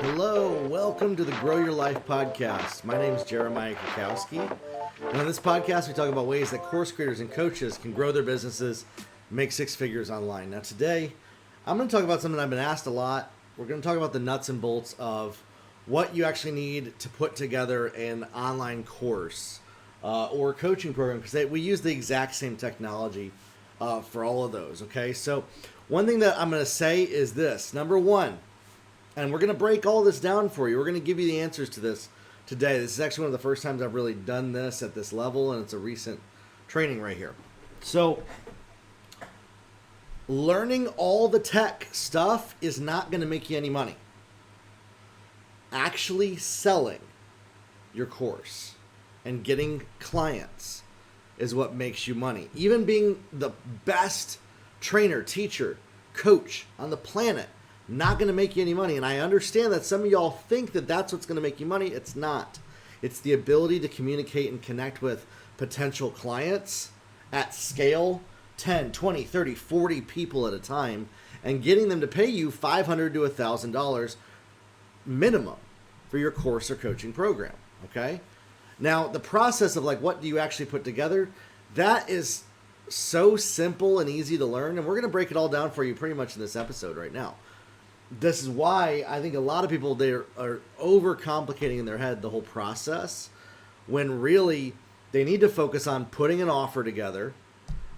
Hello, welcome to the Grow Your Life podcast. My name is Jeremiah Krakowski, and on this podcast we talk about ways that course creators and coaches can grow their businesses, make six figures online. Now today, I'm going to talk about something I've been asked a lot. We're going to talk about the nuts and bolts of what you actually need to put together an online course or coaching program, because we use the exact same technology for all of those, okay? So one thing that I'm going to say is this. Number one, and we're going to break all this down for you. We're going to give you the answers to this today. This is actually one of the first times I've really done this at this level, and it's a recent training right here. So learning all the tech stuff is not going to make you any money. Actually selling your course and getting clients is what makes you money. Even being the best trainer, teacher, coach on the planet, not going to make you any money. And I understand that some of y'all think that that's what's going to make you money. It's not. It's the ability to communicate and connect with potential clients at scale, 10, 20, 30, 40 people at a time, and getting them to pay you $500 to $1,000 minimum for your course or coaching program, okay? Now, the process of what do you actually put together, that is so simple and easy to learn, and we're going to break it all down for you pretty much in this episode right now. This is why I think a lot of people, they are overcomplicating in their head the whole process, when really they need to focus on putting an offer together,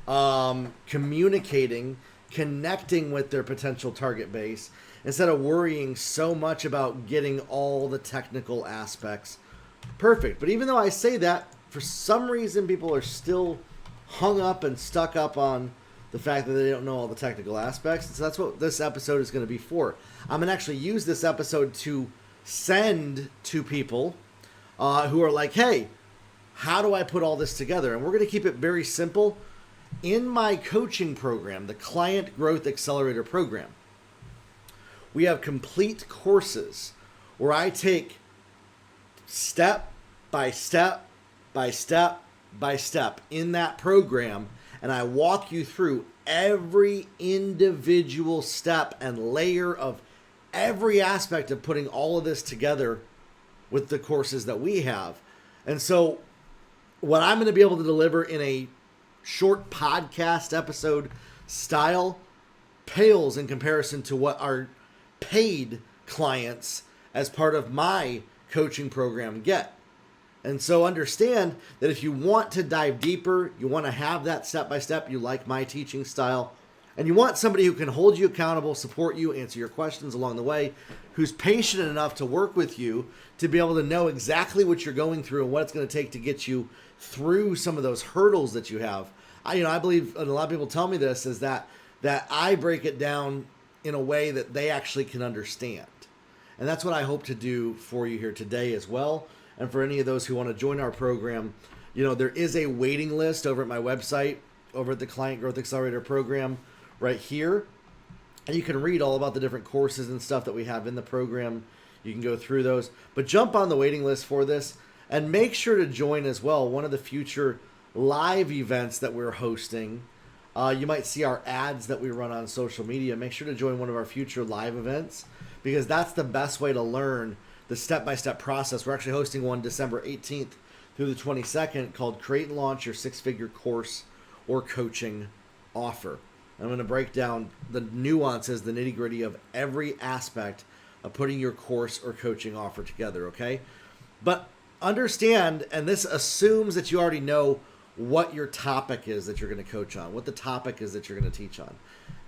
communicating, connecting with their potential target base, instead of worrying so much about getting all the technical aspects perfect. But even though I say that, for some reason people are still hung up and stuck up on the fact that they don't know all the technical aspects. And so that's what this episode is going to be for. I'm going to actually use this episode to send to people who are like, hey, how do I put all this together? And we're going to keep it very simple. In my coaching program, the Client Growth Accelerator program, we have complete courses where I take step by step by step by step in that program, and I walk you through every individual step and layer of every aspect of putting all of this together with the courses that we have. And so what I'm going to be able to deliver in a short podcast episode style pales in comparison to what our paid clients as part of my coaching program get. And so understand that if you want to dive deeper, you want to have that step-by-step, you like my teaching style, and you want somebody who can hold you accountable, support you, answer your questions along the way, who's patient enough to work with you to be able to know exactly what you're going through and what it's going to take to get you through some of those hurdles that you have. I believe, and a lot of people tell me this, is that I break it down in a way that they actually can understand. And that's what I hope to do for you here today as well. And for any of those who want to join our program, there is a waiting list over at my website, over at the Client Growth Accelerator program right here. And you can read all about the different courses and stuff that we have in the program. You can go through those. But jump on the waiting list for this, and make sure to join as well one of the future live events that we're hosting. You might see our ads that we run on social media. Make sure to join one of our future live events, because that's the best way to learn the step-by-step process. We're actually hosting one December 18th through the 22nd called Create and Launch Your Six-Figure Course or Coaching Offer. And I'm going to break down the nuances, the nitty-gritty of every aspect of putting your course or coaching offer together, okay? But understand, and this assumes that you already know what your topic is that you're going to coach on, what the topic is that you're going to teach on.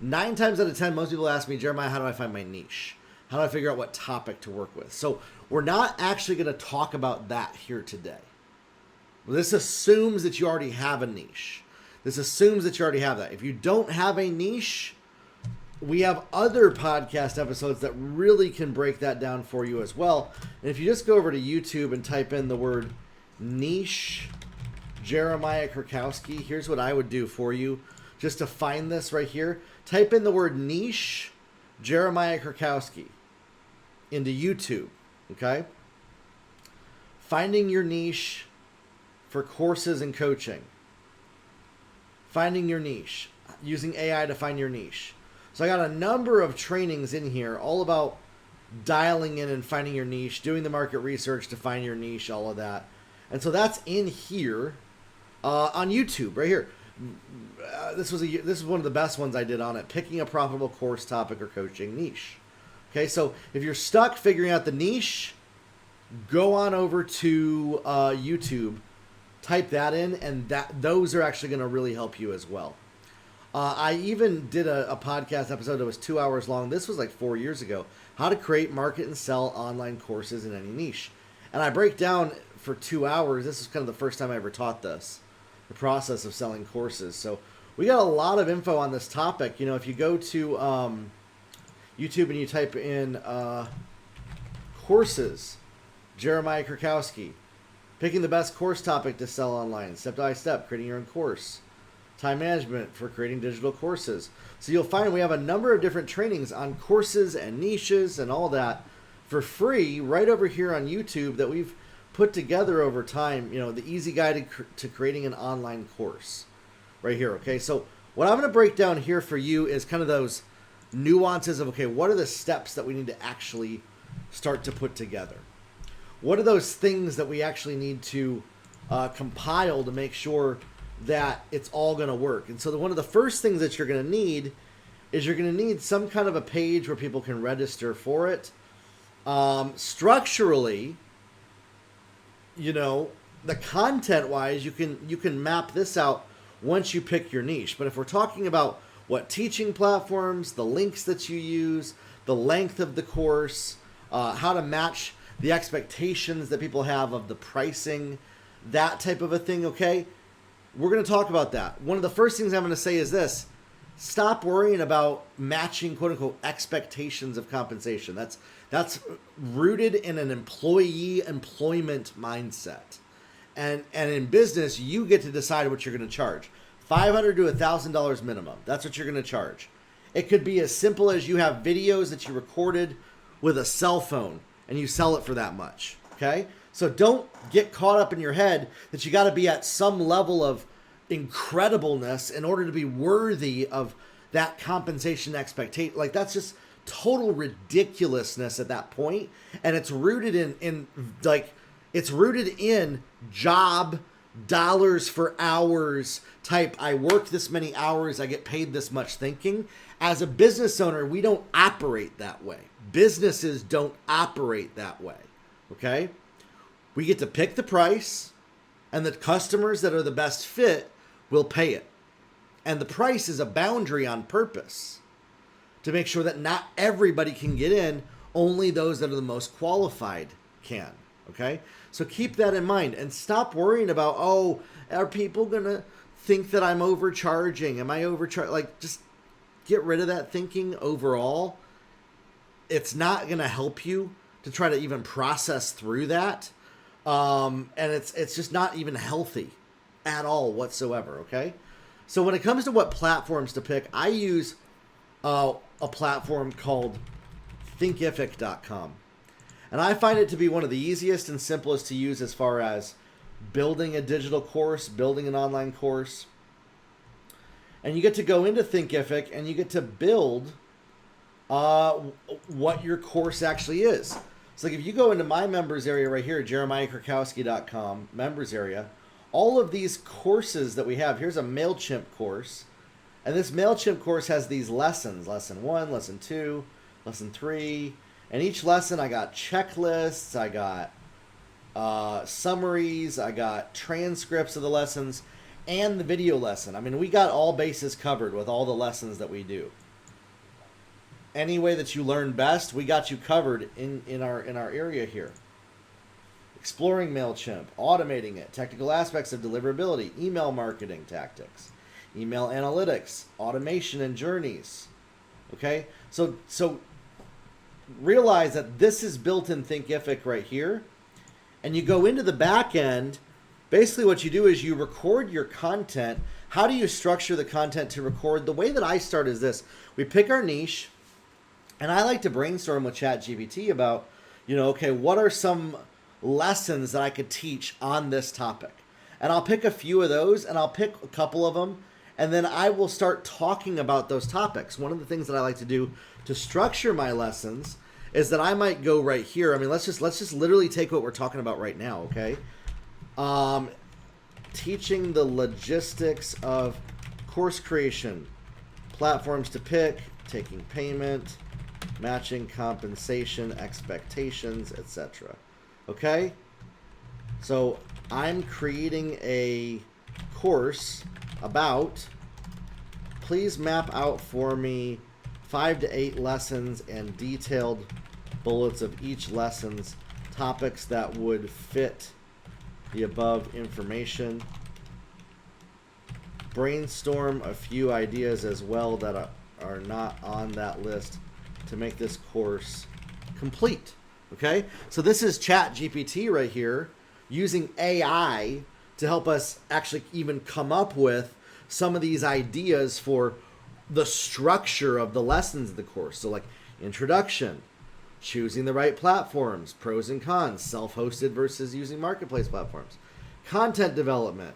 9 times out of 10, most people ask me, Jeremiah, how do I find my niche? How do I figure out what topic to work with? So we're not actually going to talk about that here today. This assumes that you already have a niche. This assumes that you already have that. If you don't have a niche, we have other podcast episodes that really can break that down for you as well. And if you just go over to YouTube and type in the word niche Jeremiah Krakowski, here's what I would do for you just to find this right here. Type in the word niche Jeremiah Krakowski into YouTube, okay? Finding your niche for courses and coaching. Finding your niche. Using AI to find your niche. So I got a number of trainings in here all about dialing in and finding your niche, doing the market research to find your niche, all of that. And so that's in here on YouTube right here. This is one of the best ones I did on it, picking a profitable course, topic, or coaching niche. Okay, so if you're stuck figuring out the niche, go on over to YouTube, type that in, and those are actually going to really help you as well. I even did a podcast episode that was 2 hours long. This was like 4 years ago. How to create, market, and sell online courses in any niche. And I break down for 2 hours. This is kind of the first time I ever taught this, the process of selling courses. So we got a lot of info on this topic. You know, if you go to YouTube and you type in courses, Jeremiah Krakowski, picking the best course topic to sell online, step by step, creating your own course, time management for creating digital courses. So you'll find we have a number of different trainings on courses and niches and all that for free right over here on YouTube that we've put together over time. You know, the easy guide to creating an online course right here. Okay, so what I'm going to break down here for you is kind of those nuances of, okay, what are the steps that we need to actually start to put together? What are those things that we actually need to compile to make sure that it's all going to work? And so one of the first things that you're going to need is you're going to need some kind of a page where people can register for it. Structurally, you know, the content wise, you can map this out once you pick your niche. But if we're talking about what teaching platforms, the links that you use, the length of the course, how to match the expectations that people have of the pricing, that type of a thing, okay? We're going to talk about that. One of the first things I'm going to say is this: stop worrying about matching quote unquote expectations of compensation. That's rooted in an employment mindset. And in business, you get to decide what you're going to charge. $500 to $1,000 minimum. That's what you're going to charge. It could be as simple as you have videos that you recorded with a cell phone and you sell it for that much. Okay? So don't get caught up in your head that you got to be at some level of incredibleness in order to be worthy of that compensation expectation. Like, that's just total ridiculousness at that point. And it's rooted in job, dollars for hours type. I work this many hours, I get paid this much thinking. As a business owner, we don't operate that way. Businesses don't operate that way. Okay? We get to pick the price, and the customers that are the best fit will pay it. And the price is a boundary on purpose to make sure that not everybody can get in, only those that are the most qualified can. Okay? So keep that in mind and stop worrying about, oh, are people going to think that I'm overcharging? Am I overcharging? Like, just get rid of that thinking overall. It's not going to help you to try to even process through that. And it's just not even healthy at all whatsoever, okay? So when it comes to what platforms to pick, I use a platform called thinkific.com. And I find it to be one of the easiest and simplest to use as far as building a digital course, building an online course. And you get to go into Thinkific and you get to build what your course actually is. So like if you go into my members area right here, jeremiahkrakowski.com, members area, all of these courses that we have, here's a MailChimp course. And this MailChimp course has these lessons, lesson 1, lesson 2, lesson 3. And each lesson I got checklists, I got summaries, I got transcripts of the lessons, and the video lesson. I mean, we got all bases covered with all the lessons that we do. Any way that you learn best, we got you covered in our area here. Exploring MailChimp, automating it, technical aspects of deliverability, email marketing tactics, email analytics, automation and journeys. Okay? So realize that this is built in Thinkific right here. And you go into the back end. Basically what you do is you record your content. How do you structure the content to record? The way that I start is this. We pick our niche. And I like to brainstorm with ChatGPT about, okay, what are some lessons that I could teach on this topic? And I'll pick a few of those, and I'll pick a couple of them, and then I will start talking about those topics. One of the things that I like to do to structure my lessons is that I might go right here. I mean, let's just literally take what we're talking about right now, okay? Teaching the logistics of course creation, platforms to pick, taking payment, matching compensation, expectations, etc. Okay? So I'm creating a course about, please map out for me 5 to 8 lessons and detailed bullets of each lesson's topics that would fit the above information. Brainstorm a few ideas as well that are not on that list to make this course complete. Okay? So this is ChatGPT right here using AI to help us actually even come up with some of these ideas for the structure of the lessons of the course. So like introduction, choosing the right platforms, pros and cons, self-hosted versus using marketplace platforms, content development,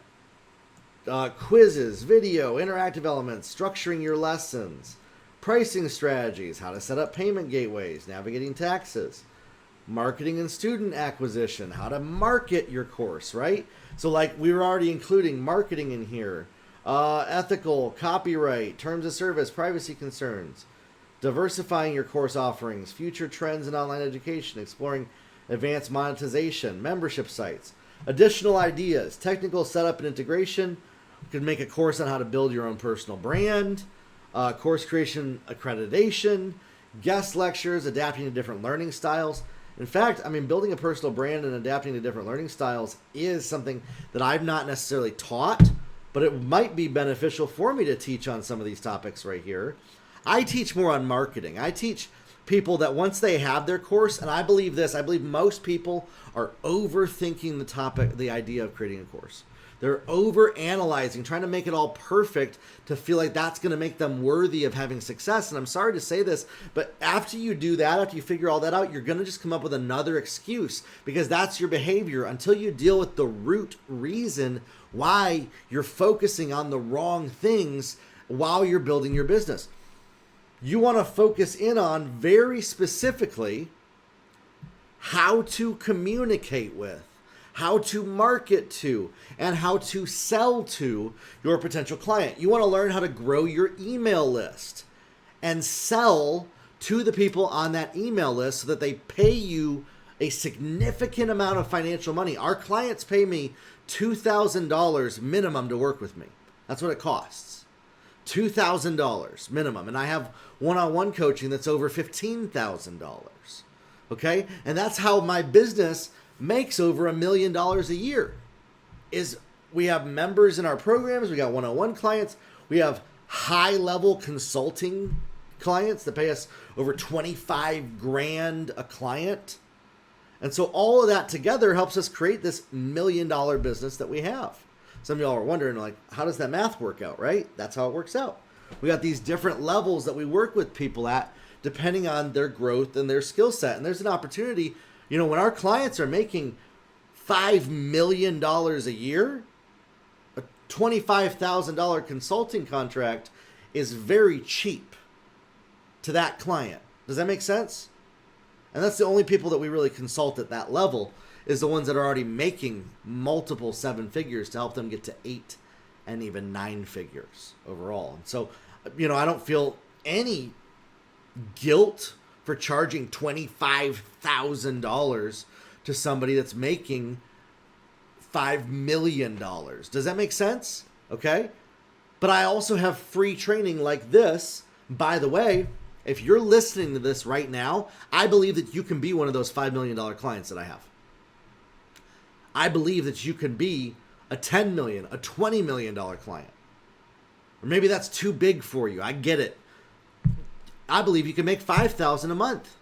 quizzes, video, interactive elements, structuring your lessons, pricing strategies, how to set up payment gateways, navigating taxes, marketing and student acquisition, how to market your course, right? So like we were already including marketing in here, ethical, copyright, terms of service, privacy concerns, diversifying your course offerings, future trends in online education, exploring advanced monetization, membership sites, additional ideas, technical setup and integration. You could make a course on how to build your own personal brand, course creation accreditation, guest lectures, adapting to different learning styles. In fact, I mean, building a personal brand and adapting to different learning styles is something that I've not necessarily taught, but it might be beneficial for me to teach on some of these topics right here. I teach more on marketing. I teach people that once they have their course, and I believe this, I believe most people are overthinking the topic, the idea of creating a course. They're over-analyzing, trying to make it all perfect to feel like that's going to make them worthy of having success. And I'm sorry to say this, but after you do that, after you figure all that out, you're going to just come up with another excuse because that's your behavior until you deal with the root reason why you're focusing on the wrong things while you're building your business. You want to focus in on very specifically how to communicate with, how to market to, and how to sell to your potential client. You want to learn how to grow your email list and sell to the people on that email list so that they pay you a significant amount of financial money. Our clients pay me $2,000 minimum to work with me. That's what it costs. $2,000 minimum. And I have one-on-one coaching that's over $15,000. Okay? And that's how my business makes over $1 million a year. Is we have members in our programs, we got one-on-one clients, we have high-level consulting clients that pay us over 25 grand a client. And so all of that together helps us create this $1 million business that we have. Some of y'all are wondering, like, how does that math work out, right? That's how it works out. We got these different levels that we work with people at depending on their growth and their skill set. And there's an opportunity, you know, when our clients are making $5 million a year, a $25,000 consulting contract is very cheap to that client. Does that make sense? And that's the only people that we really consult at that level is the ones that are already making multiple 7 figures to help them get to 8 and even 9 figures overall. And so, you know, I don't feel any guilt for charging $25,000 to somebody that's making $5 million. Does that make sense? Okay. But I also have free training like this. By the way, if you're listening to this right now, I believe that you can be one of those $5 million clients that I have. I believe that you can be a $10 million, a $20 million client. Or maybe that's too big for you. I get it. I believe you can make $5,000 a month.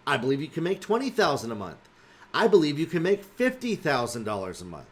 I believe you can make $20,000 a month. I believe you can make $50,000 a month.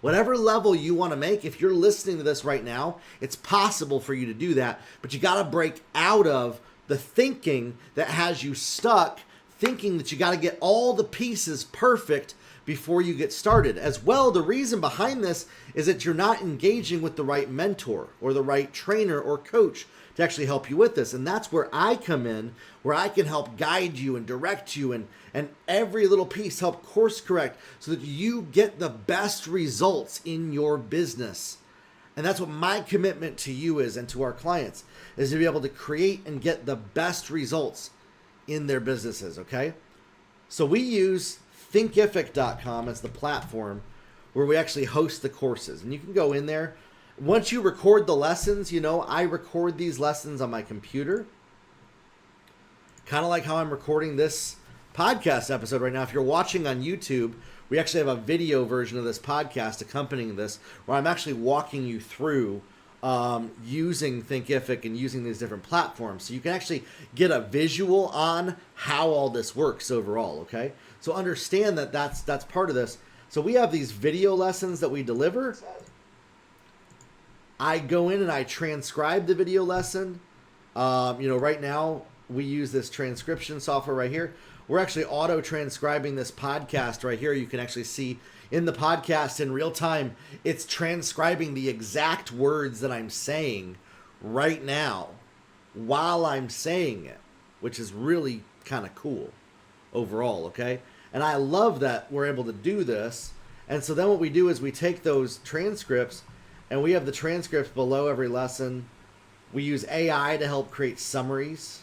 Whatever level you want to make, if you're listening to this right now, it's possible for you to do that. But you got to break out of the thinking that has you stuck, thinking that you got to get all the pieces perfect before you get started. As well, the reason behind this is that you're not engaging with the right mentor or the right trainer or coach to actually help you with this. And that's where I come in, where I can help guide you and direct you and every little piece help course correct so that you get the best results in your business. And that's what my commitment to you is and to our clients, is to be able to create and get the best results in their businesses, okay? So we use thinkific.com as the platform where we actually host the courses. And you can go in there. Once you record the lessons, I record these lessons on my computer. Kind of like how I'm recording this podcast episode right now. If you're watching on YouTube, we actually have a video version of this podcast accompanying this, where I'm actually walking you through using Thinkific and using these different platforms. So you can actually get a visual on how all this works overall, okay? So understand that that's part of this. So we have these video lessons that we deliver. I go in and I transcribe the video lesson. Right now we use this transcription software right here. We're actually auto-transcribing this podcast right here. You can actually see in the podcast in real time, it's transcribing the exact words that I'm saying right now while I'm saying it, which is really kind of cool overall, okay? And I love that we're able to do this. And so then what we do is we take those transcripts, and we have the transcripts below every lesson. We use AI to help create summaries.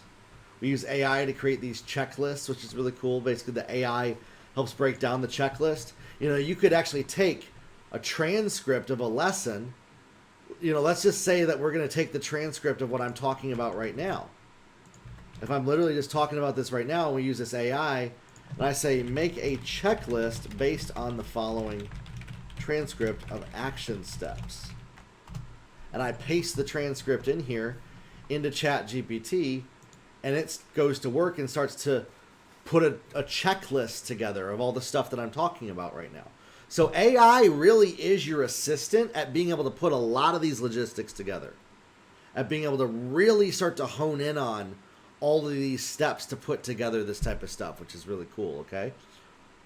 We use AI to create these checklists, which is really cool. Basically, the AI helps break down the checklist. You could actually take a transcript of a lesson. Let's just say that we're going to take the transcript of what I'm talking about right now. If I'm literally just talking about this right now, and we use this AI, and I say, make a checklist based on the following transcript of action steps. And I paste the transcript in here into ChatGPT, and it goes to work and starts to put a checklist together of all the stuff that I'm talking about right now. So AI really is your assistant at being able to put a lot of these logistics together, at being able to really start to hone in on all of these steps to put together this type of stuff, which is really cool, okay?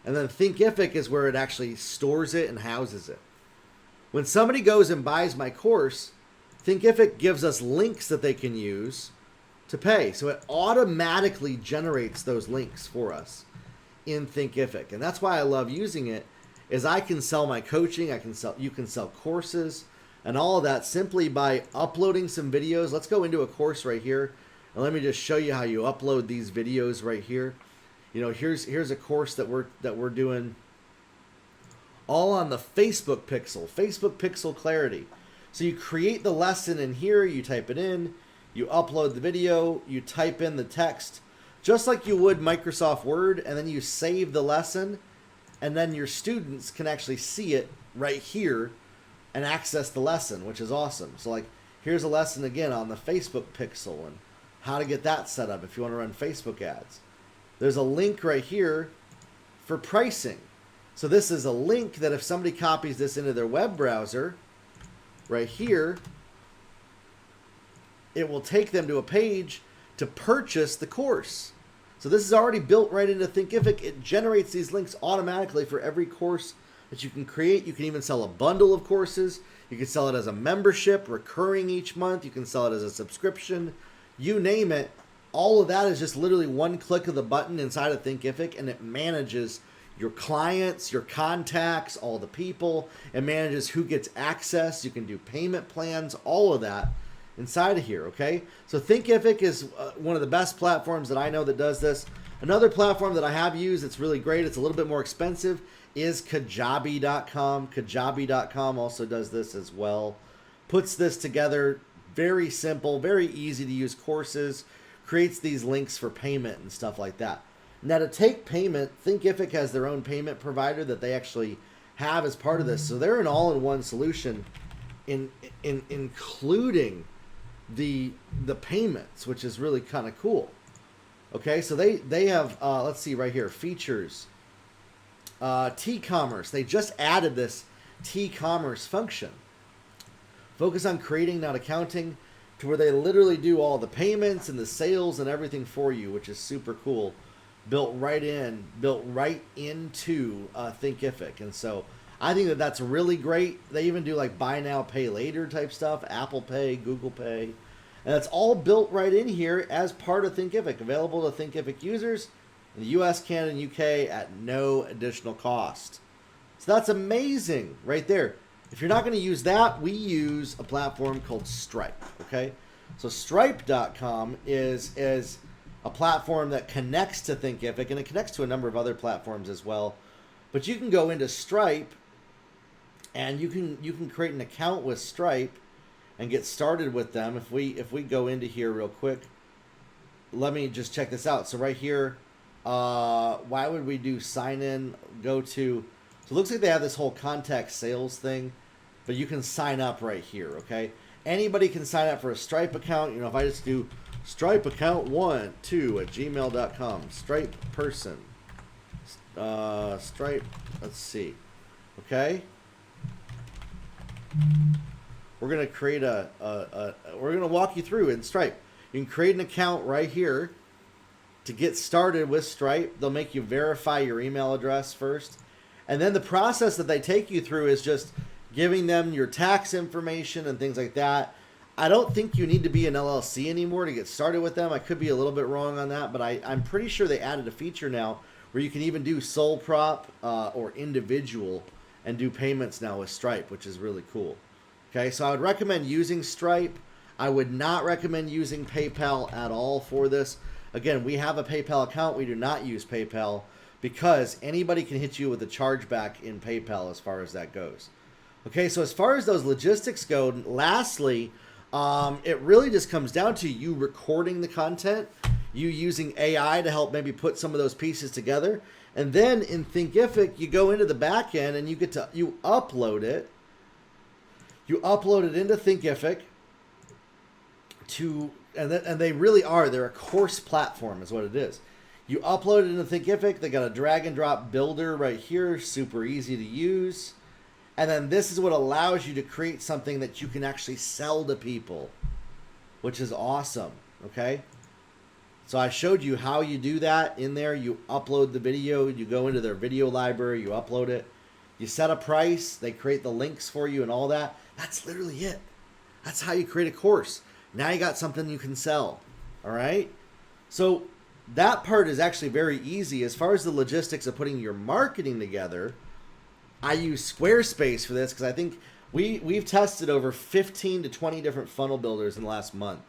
And then Thinkific is where it actually stores it and houses it. When somebody goes and buys my course, Thinkific gives us links that they can use to pay. So it automatically generates those links for us in Thinkific. And that's why I love using it, is I can sell my coaching, you can sell courses and all of that simply by uploading some videos. Let's go into a course right here, and let me just show you how you upload these videos right here. Here's a course that we're doing all on the Facebook Pixel Clarity. So you create the lesson in here, you type it in, you upload the video, you type in the text, just like you would Microsoft Word, and then you save the lesson, and then your students can actually see it right here and access the lesson, which is awesome. So like, here's a lesson again on the Facebook Pixel and how to get that set up if you want to run Facebook ads. There's a link right here for pricing. So this is a link that if somebody copies this into their web browser, right here, it will take them to a page to purchase the course. So this is already built right into Thinkific. It generates these links automatically for every course that you can create. You can even sell a bundle of courses. You can sell it as a membership, recurring each month. You can sell it as a subscription. You name it. All of that is just literally one click of the button inside of Thinkific, and it manages your clients, your contacts, all the people. It manages who gets access. You can do payment plans, all of that inside of here, okay? So Thinkific is one of the best platforms that I know that does this. Another platform that I have used that's really great, it's a little bit more expensive, is Kajabi.com. Kajabi.com also does this as well. Puts this together, very simple, very easy to use courses, creates these links for payment and stuff like that. Now to take payment, Thinkific has their own payment provider that they actually have as part of this. So they're an all-in-one solution including the payments, which is really kind of cool. Okay, so they have, let's see right here, features. T-commerce. They just added this T-commerce function. Focus on creating, not accounting, to where they literally do all the payments and the sales and everything for you, which is super cool. built right into Thinkific. And so I think that that's really great. They even do like buy now, pay later type stuff, Apple Pay, Google Pay. And it's all built right in here as part of Thinkific, available to Thinkific users in the US, Canada, and UK at no additional cost. So that's amazing right there. If you're not going to use that, we use a platform called Stripe, okay? So Stripe.com is a platform that connects to Thinkific, and it connects to a number of other platforms as well. But you can go into Stripe, and you can create an account with Stripe and get started with them. If we go into here real quick, let me just check this out. So right here, why would we do sign in? Go to, so it looks like they have this whole contact sales thing, but you can sign up right here, okay? Anybody can sign up for a Stripe account. You know, if I just do Stripe account 12@gmail.com, Stripe person, Stripe, let's see, okay? We're going to create we're going to walk you through in Stripe. You can create an account right here to get started with Stripe. They'll make you verify your email address first. And then the process that they take you through is just giving them your tax information and things like that. I don't think you need to be an LLC anymore to get started with them. I could be a little bit wrong on that, but I'm pretty sure they added a feature now where you can even do sole prop or individual and do payments now with Stripe, which is really cool. Okay, so I would recommend using Stripe. I would not recommend using PayPal at all for this. Again, we have a PayPal account. We do not use PayPal because anybody can hit you with a chargeback in PayPal as far as that goes. Okay, so as far as those logistics go, lastly, it really just comes down to you recording the content, you using AI to help maybe put some of those pieces together, and then in Thinkific, you go into the back end and you upload it. You upload it into Thinkific and they really are, they're a course platform is what it is. You upload it into Thinkific, they got a drag and drop builder right here, super easy to use. And then this is what allows you to create something that you can actually sell to people, which is awesome, okay? So I showed you how you do that in there. You upload the video, you go into their video library, you upload it, you set a price, they create the links for you and all that. That's literally it. That's how you create a course. Now you got something you can sell, all right? So that part is actually very easy. As far as the logistics of putting your marketing together, I use Squarespace for this because I think we've tested over 15 to 20 different funnel builders in the last month.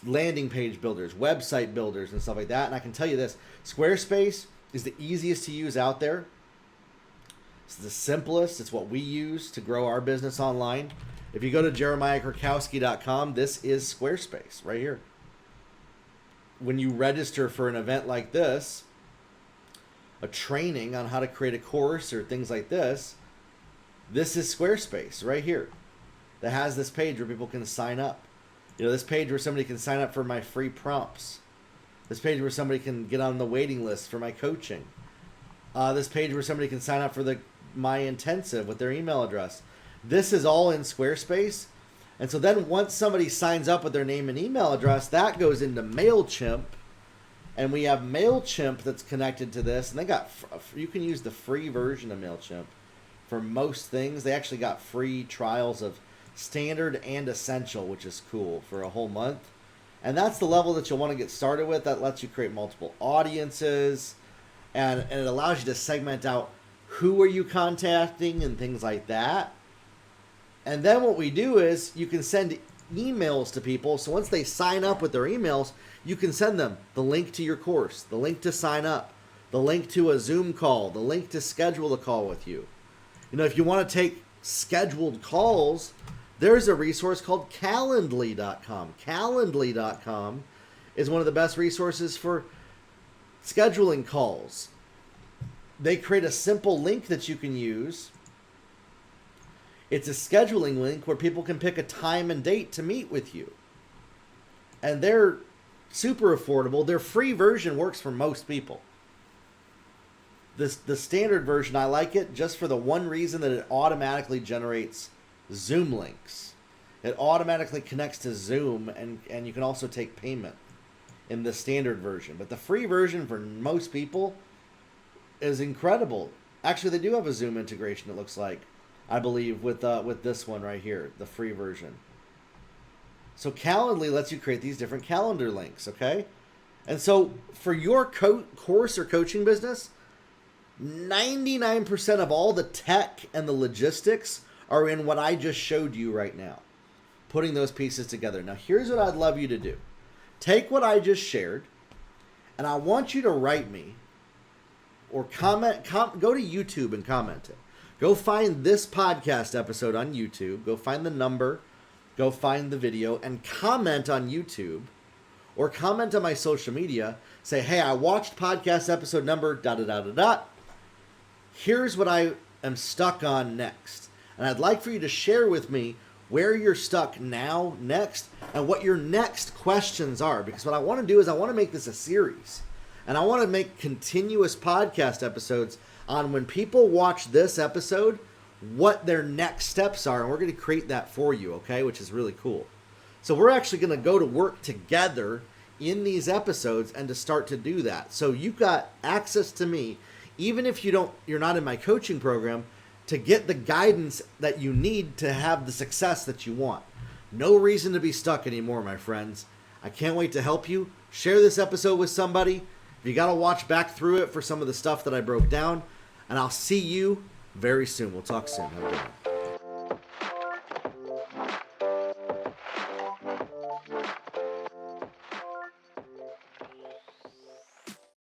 Landing page builders, website builders, and stuff like that. And I can tell you this, Squarespace is the easiest to use out there. It's the simplest. It's what we use to grow our business online. If you go to jeremiahkrakowski.com, this is Squarespace right here. When you register for an event like this, a training on how to create a course or things like this, this is Squarespace right here that has this page where people can sign up. You know, this page where somebody can sign up for my free prompts. This page where somebody can get on the waiting list for my coaching. This page where somebody can sign up for my intensive with their email address. This is all in Squarespace. And so then once somebody signs up with their name and email address, that goes into MailChimp. And we have MailChimp that's connected to this. And you can use the free version of MailChimp for most things. They actually got free trials of standard and essential, which is cool, for a whole month. And that's the level that you'll want to get started with. That lets you create multiple audiences. And it allows you to segment out who are you contacting and things like that. And then what we do is you can send emails to people. So once they sign up with their emails, you can send them the link to your course, the link to sign up, the link to a Zoom call, the link to schedule a call with you. You know, if you want to take scheduled calls, there's a resource called Calendly.com. Calendly.com is one of the best resources for scheduling calls. They create a simple link that you can use. It's a scheduling link where people can pick a time and date to meet with you. And they're super affordable. Their free version works for most people. The standard version, I like it just for the one reason that it automatically generates Zoom links. It automatically connects to Zoom, and you can also take payment in the standard version. But the free version for most people is incredible. Actually, they do have a Zoom integration, it looks like, I believe, with this one right here, the free version. So Calendly lets you create these different calendar links, okay? And so for your course or coaching business, 99% of all the tech and the logistics are in what I just showed you right now, putting those pieces together. Now, here's what I'd love you to do. Take what I just shared, and I want you to write me or comment, go to YouTube and comment it. Go find this podcast episode on YouTube. Go find the number. Go find the video and comment on YouTube or comment on my social media. Say, hey, I watched podcast episode number, da-da-da-da-da. Here's what I am stuck on next. And I'd like for you to share with me where you're stuck now, next, and what your next questions are. Because what I want to do is I want to make this a series. And I want to make continuous podcast episodes on when people watch this episode, what their next steps are. And we're going to create that for you, okay? Which is really cool. So we're actually going to go to work together in these episodes and to start to do that. So you've got access to me, even if you're not in my coaching program, to get the guidance that you need to have the success that you want. No reason to be stuck anymore, my friends. I can't wait to help you. Share this episode with somebody. You got to watch back through it for some of the stuff that I broke down. And I'll see you very soon. We'll talk soon. Have a good one.